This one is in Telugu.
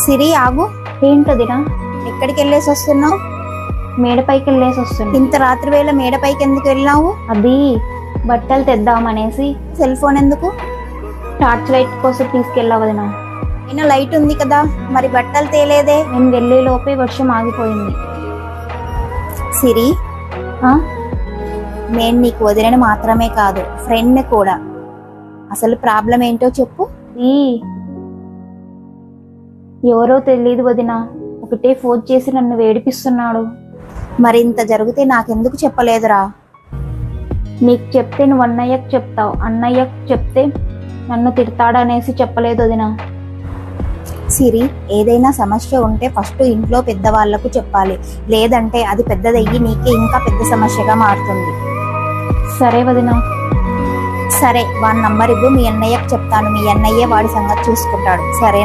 సిరి ఆగు. ఏంటదినా? ఎక్కడికి వెళ్ళేసి వస్తున్నావు? మేడపైకి వెళ్ళేసి వస్తుంది. ఇంత రాత్రి వేళ మేడపైకి ఎందుకు వెళ్ళావు? అది బట్టలు తెద్దామనేసి. సెల్ ఫోన్ ఎందుకు? టార్చ్ లైట్ కోసం తీసుకెళ్ళావు వదినా. అయినా లైట్ ఉంది కదా, మరి బట్టలు తేలేదే? నేను వెళ్ళే లోపే వర్షం ఆగిపోయింది. సిరి, ఆ? నేను నీకు వదిలేని మాత్రమే కాదు, ఫ్రెండ్ కూడా. అసలు ప్రాబ్లం ఏంటో చెప్పు. ఈ ఎవరో తెలియదు వదినా, ఒకటే ఫోన్ చేసి నన్ను వేడిపిస్తున్నాడు. మరి ఇంత జరిగితే నాకెందుకు చెప్పలేదురా? నీకు చెప్తే నువ్వు అన్నయ్యకు చెప్తావు, అన్నయ్యకు చెప్తే నన్ను తిడతాడనేసి చెప్పలేదు వదినా. సిరి, ఏదైనా సమస్య ఉంటే ఫస్ట్ ఇంట్లో పెద్దవాళ్లకు చెప్పాలి, లేదంటే అది పెద్దదయ్యి నీకే ఇంకా పెద్ద సమస్యగా మారుతుంది. సరే వదినా. సరే, వాడి నంబర్ ఇవ్వు, మీ అన్నయ్యకు చెప్తాను. మీ అన్నయ్యే వాడి సంగతి చూసుకుంటాడు. సరే.